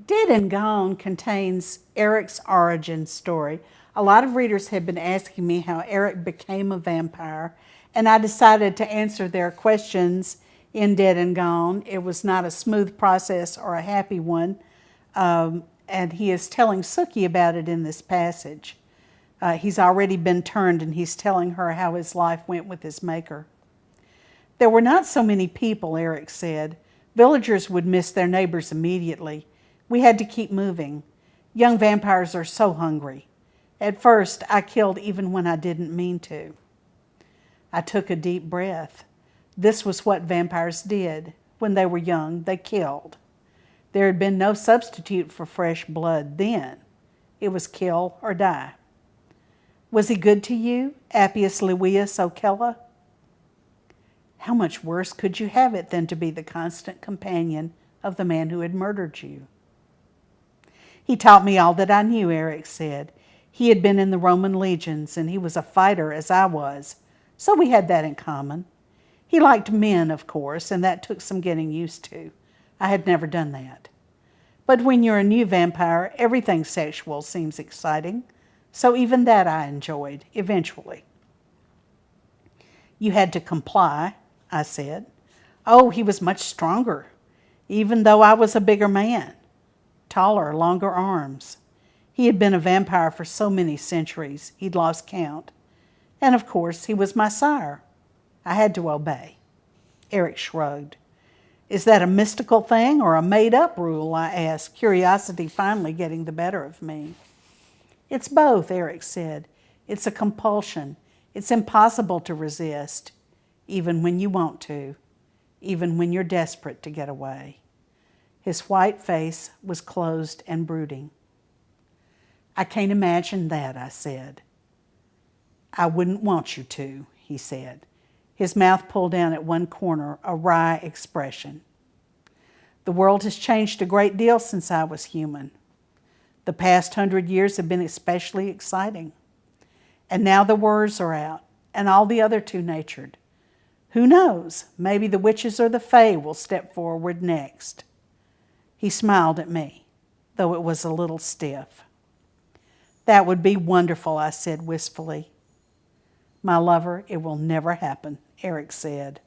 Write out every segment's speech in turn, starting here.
Dead and Gone contains Eric's origin story. A lot of readers have been asking me how Eric became a vampire, and I decided to answer their questions in Dead and Gone. It was not a smooth process or a happy one, and he is telling Sookie about it in this passage. He's already been turned, and he's telling her how his life went with his maker. There were not so many people, Eric said. Villagers would miss their neighbors immediately. We had to keep moving. Young vampires are so hungry. At first, I killed even when I didn't mean to. I took a deep breath. This was what vampires did. When they were young, they killed. There had been no substitute for fresh blood then. It was kill or die. Was he good to you, Appius Louius Ocella? How much worse could you have it than to be the constant companion of the man who had murdered you? He taught me all that I knew, Eric said. He had been in the Roman legions, and he was a fighter as I was, so we had that in common. He liked men, of course, and that took some getting used to. I had never done that. But when you're a new vampire, everything sexual seems exciting, so even that I enjoyed, eventually. You had to comply, I said. Oh, he was much stronger, even though I was a bigger man. Taller, longer arms. He had been a vampire for so many centuries, he'd lost count. And of course, he was my sire. I had to obey. Eric shrugged. Is that a mystical thing or a made-up rule, I asked, curiosity finally getting the better of me. It's both, Eric said. It's a compulsion. It's impossible to resist, even when you want to, even when you're desperate to get away. His white face was closed and brooding. I can't imagine that, I said. I wouldn't want you to, he said. His mouth pulled down at one corner, a wry expression. The world has changed a great deal since I was human. The past 100 years have been especially exciting. And now the wars are out, and all the other two-natured. Who knows, maybe the witches or the fae will step forward next. He smiled at me, though it was a little stiff. That would be wonderful, I said wistfully. My lover, it will never happen, Eric said.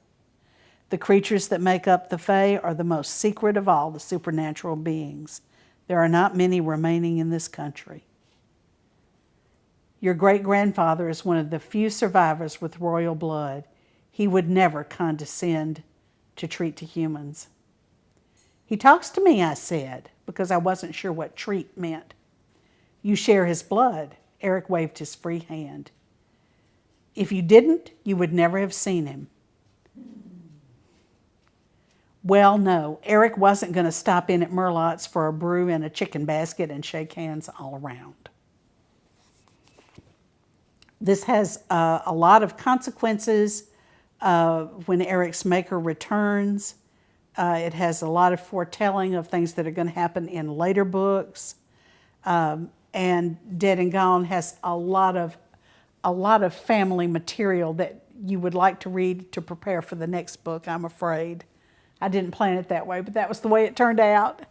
The creatures that make up the fae are the most secret of all the supernatural beings. There are not many remaining in this country. Your great-grandfather is one of the few survivors with royal blood. He would never condescend to treat to humans. He talks to me, I said, because I wasn't sure what treat meant. You share his blood. Eric waved his free hand. If you didn't, you would never have seen him. Well, no, Eric wasn't going to stop in at Merlot's for a brew and a chicken basket and shake hands all around. This has a lot of consequences when Eric's maker returns. It has a lot of foretelling of things that are going to happen in later books. And Dead and Gone has a lot of family material that you would like to read to prepare for the next book, I'm afraid. I didn't plan it that way, but that was the way it turned out.